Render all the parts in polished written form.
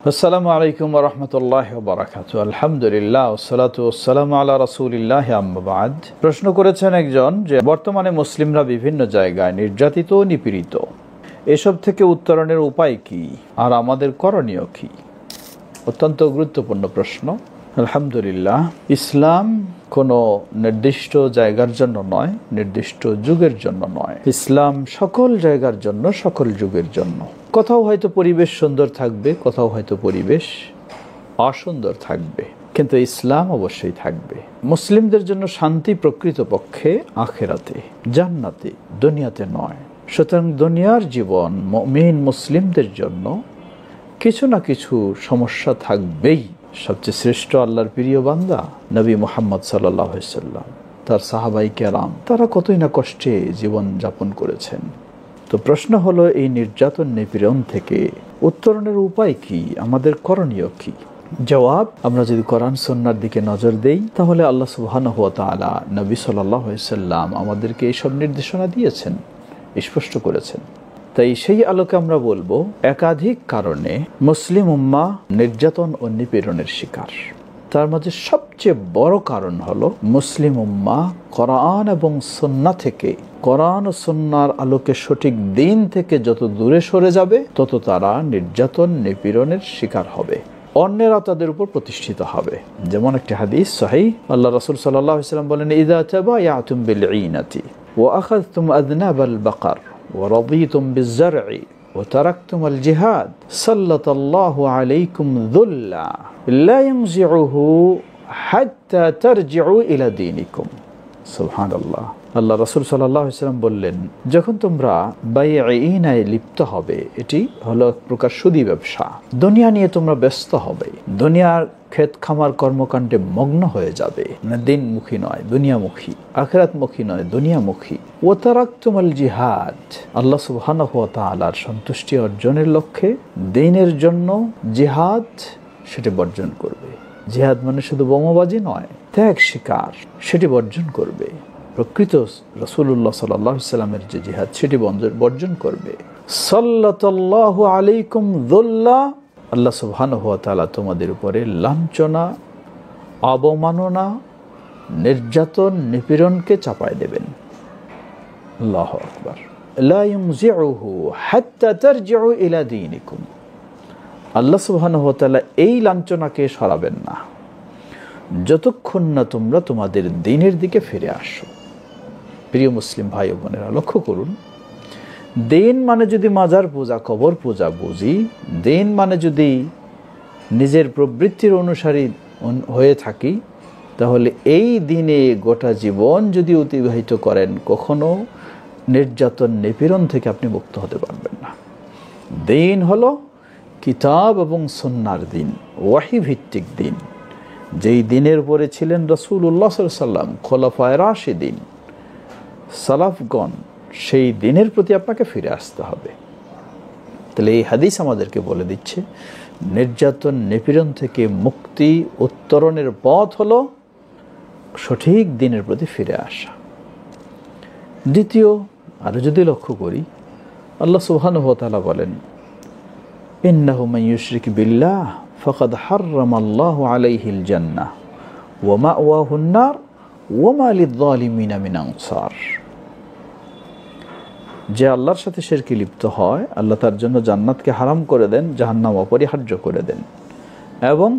আসসালামু আলাইকুম ওয়া রাহমাতুল্লাহি ওয়া বারাকাতুহু। আলহামদুলিল্লাহ ওয়াসসালাতু ওয়াসসালামু আলা রাসূলিল্লাহ আম্মা বা'দ। প্রশ্ন করেছেন একজন যে বর্তমানে মুসলিমরা বিভিন্ন জায়গায় নির্যাতিত ও নিপীড়িত, এসব থেকে উত্তরণের উপায় কি আর আমাদের করণীয় কি? অত্যন্ত গুরুত্বপূর্ণ প্রশ্ন। আলহামদুলিল্লাহ, ইসলাম কোনো নির্দিষ্ট জায়গার জন্য নয়, নির্দিষ্ট যুগের জন্য নয়। ইসলাম সকল জায়গার জন্য, সকল যুগের জন্য। কোথাও হয়তো পরিবেশ সুন্দর থাকবে, কোথাও হয়তো পরিবেশ অসুন্দর থাকবে, কিন্তু ইসলাম অবশ্যই থাকবে। মুসলিমদের জন্য শান্তি প্রকৃতপক্ষে আখিরাতে, জান্নাতে, দুনিয়াতে নয়। সুতরাং দুনিয়ার জীবন মুমিন মুসলিমদের জন্য কিছু না কিছু সমস্যা থাকবেই। সবচেয়ে শ্রেষ্ঠ আল্লাহর প্রিয় বান্দা নবী মুহাম্মদ সাল্লাল্লাহু আলাইহি ওয়াসাল্লাম, তার সাহাবায়ে কেরাম, তারা কতই না কষ্টে জীবন যাপন করেছেন। তো প্রশ্ন হলো, এই নির্যাতন নিপীড়ন থেকে উত্তরণের উপায় কি, আমাদের করণীয় কি? জবাব, আমরা যদি কোরআন সুন্নাহর দিকে নজর দেই, তাহলে আল্লাহ সুবহানাহু ওয়া তাআলা নবী সাল্লাল্লাহু আলাইহি ওয়াসাল্লাম আমাদেরকে এইসব নির্দেশনা দিয়েছেন, স্পষ্ট করেছেন। তাই সেই আলোকে আমরা বলবো, একাধিক কারণে মুসলিম উম্মাহ নির্যাতন ও নিপীড়নের শিকার। তার মাঝে সবচেয়ে বড় কারণ হলো মুসলিম উম্মাহ কোরআন এবং সুন্নাহ থেকে, কোরআন ও সুন্নাহর আলোকে সঠিক দিন থেকে যত দূরে সরে যাবে, তত তারা নির্যাতন নিপীড়নের শিকার হবে, অন্যেরা তাদের উপর প্রতিষ্ঠিত হবে। যেমন একটি হাদিস সহিহ, আল্লাহ রাসূল সাল্লাল্লাহু আলাইহি ওয়াসাল্লাম বলেন, ইযা তাবায়াতুম বিল ঈনাতি ওয়া আখাযতুম আযনাবাল বাকার ওয়া রাদিতুম বিজ-জার'i ওয়া তারাকতুমুল জিহাদ সাল্লাতাল্লাহু আলাইকুম যুল্লা লা ইয়ানজিউহু হাত্তা তারজিউ ইলা দীনিকুম। সুবহানাল্লাহ। আল্লাহ রাসূল সাল্লাল্লাহু আলাইহি ওয়াসাল্লাম বললেন, যখন তোমরা বাইঈনায় লিপ্ত হবে, এটি হলো এক প্রকার সুদী ব্যবসা, দুনিয়া নিয়ে তোমরা ব্যস্ত হবে, দুনিয়ার ক্ষেত খামার কর্মকাণ্ডে মগ্ন হয়ে যাবে, না দিনমুখী নয় দুনিয়ামুখী, আখিরাতমুখী নয় দুনিয়ামুখী। ওয়া তারাকতুমুল জিহাদ, আল্লাহ সুবহানাহু ওয়া তাআলার সন্তুষ্টি অর্জনের লক্ষ্যে দ্বীনের জন্য জিহাদ সেটি বর্জন করবে। জিহাদ মানে শুধু বোমাবাজি নয়, ত্যাগ স্বীকার, সেটি বর্জন করবে। প্রকৃত রাসূলুল্লাহ সাল্লাল্লাহু আলাইহি ওয়াসাল্লামের যে জিহাদ, সেটি বর্জন করবে। সাল্লাল্লাহু আলাইকুম যুল্লা, আল্লাহ সুবহানাহু ওয়া তাআলা তোমাদের উপরে লাঞ্ছনা, অবমাননা, নির্যাতন, নিপীড়নকে চাপায় দেবেন। আল্লাহু আকবার। লা ইয়ানজিউহু হাত্তা তারজিউ ইলা দীনিকুম, আল্লাহ সুবহানাহু ওয়া তাআলা এই লাঞ্ছনাকে সরাবেন না যতক্ষণ না তোমরা তোমাদের দ্বীনের দিকে ফিরে আসো। প্রিয় মুসলিম ভাই ও বোনেরা, লক্ষ্য করুন, দ্বীন মানে যদি মাজার পূজা, কবর পূজা বুঝি, দ্বীন মানে যদি নিজের প্রবৃত্তির অনুসারী হয়ে থাকি, তাহলে এই দিনে গোটা জীবন যদি অতিবাহিত করেন, কখনো নির্যাতন নিপীড়ন থেকে আপনি মুক্ত হতে পারবেন না। দ্বীন হলো কিতাব এবং সুন্নাহর দ্বীন, ওয়াহী ভিত্তিক দ্বীন, যেই দিনের উপরে ছিলেন রাসূলুল্লাহ সাল্লাল্লাহু আলাইহি ওয়াসাল্লাম, খোলাফায়ে রাশিদিন, সালাফগণ, সেই দিনের প্রতি আপনাকে ফিরে আসতে হবে। তাহলে এই হাদিস আমাদেরকে বলে দিচ্ছে, নির্যাতন নিপীড়ন থেকে মুক্তি, উত্তরণের পথ হলো সঠিক দিনের প্রতি ফিরে আসা। দ্বিতীয়, আরো যদি লক্ষ্য করি, আল্লাহ সুবহানাহু ওয়া তাআলা বলেন, ইন্নাহু মান ইউশরিক বিল্লাহ ফাকাদ হাররামাল্লাহু আলাইহিল জান্নাহ ওয়া মাওয়াহুন নার ওয়া মা লিয-যালিমিনা মিন আনসার। যে আল্লাহর সাথে শিরকে লিপ্ত হয়, আল্লাহ তার জন্য জান্নাতকে হারাম করে দেন, জাহান্নাম অপরিহার্য করে দেন, এবং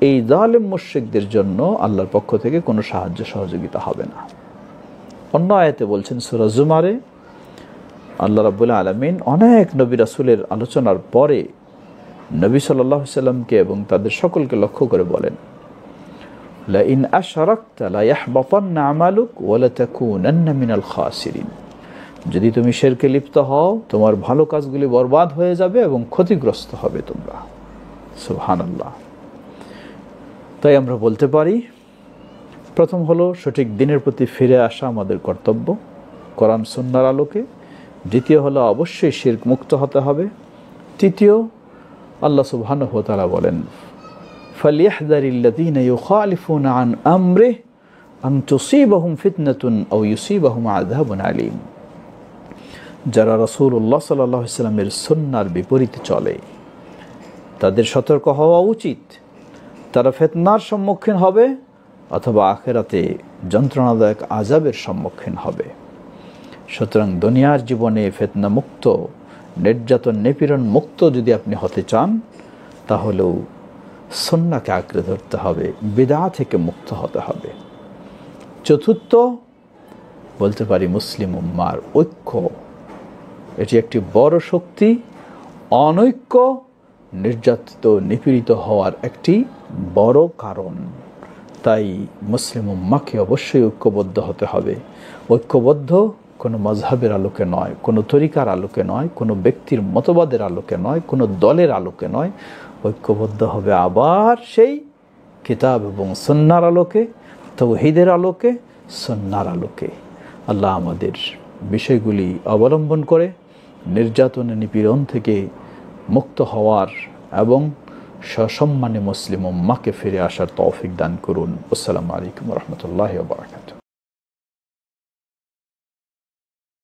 এই জালেম মুশরিকদের জন্য আল্লাহর পক্ষ থেকে কোনো সাহায্য সহযোগিতা হবে না। অন্য আয়াতে বলছেন, সূরা জুমারে আল্লাহ রাব্বুল আলামিন অনেক নবী রাসূলের আলোচনার পরে নবী সাল্লাল্লাহু আলাইহি ওয়াসাল্লামকে এবং তাদের সকলকে লক্ষ্য করে বলেন, লা ইন আশরাকতা লা ইয়াহবাতান্না আমালুক ওয়া লা তাকুনান্না মিনাল খাসিরিন। যদি তুমি শিরকে লিপ্ত হও, তোমার ভালো কাজগুলি বরবাদ হয়ে যাবে এবং ক্ষতিগ্রস্ত হবে তোমরা। সুবহানাল্লাহ। তাই আমরা বলতে পারি, প্রথম হলো সঠিক দিনের প্রতি ফিরে আসা আমাদের কর্তব্য কোরআন সুন্নাহর আলোকে। দ্বিতীয় হলো অবশ্যই শিরক মুক্ত হতে হবে। তৃতীয়, আল্লাহ সুবহানাহু ওয়া তাআলা বলেন, ফালইহযারিল্লাযীনা ইউখালিফুনা আন আমরিহি আন তুসীবাহুম ফিতনাতুন আও ইউসীবাহুম আযাবুন আলীম। যারা রাসূলুল্লাহ সাল্লাল্লাহু আলাইহি ওয়াসাল্লামের সুন্নাহর বিপরীতে চলে, তাদের সতর্ক হওয়া উচিত। তারা ফিতনার সম্মুখীন হবে অথবা আখিরাতে যন্ত্রণাদায়ক আযাবের সম্মুখীন হবে। সুতরাং দুনিয়ার জীবনে ফিতনা মুক্ত, নির্যাতন নিপীড়ন মুক্ত যদি আপনি হতে চান, তাহলেও সুন্নাহকে আঁকড়ে ধরতে হবে, বিদআত থেকে মুক্ত হতে হবে। চতুর্থ বলতে পারি মুসলিম উম্মার ঐক্য। এটি একটি বড় শক্তি। অনৈক্য নির্যাতিত নিপীড়িত হওয়ার একটি বড় কারণ। তাই মুসলিম উম্মাকে অবশ্যই ঐক্যবদ্ধ হতে হবে। ঐক্যবদ্ধ কোনো মাযহাবের আলোকে নয়, কোনো তরিকার আলোকে নয়, কোনো ব্যক্তির মতবাদের আলোকে নয়, কোনো দলের আলোকে নয়। ঐক্যবদ্ধ হবে আবার সেই কিতাব এবং সুন্নাহর আলোকে, তাওহীদের আলোকে, সুন্নাহর আলোকে। আল্লাহ আমাদের বিষয়গুলি অবলম্বন করে নির্যাতন নিপীড়ন থেকে মুক্ত হওয়ার এবং সসম্মানে মুসলিম উম্মাহকে ফিরে আসার তৌফিক দান করুন। আসসালামু আলাইকুম ওয়া রাহমাতুল্লাহি ওয়া বারাকাতুহু।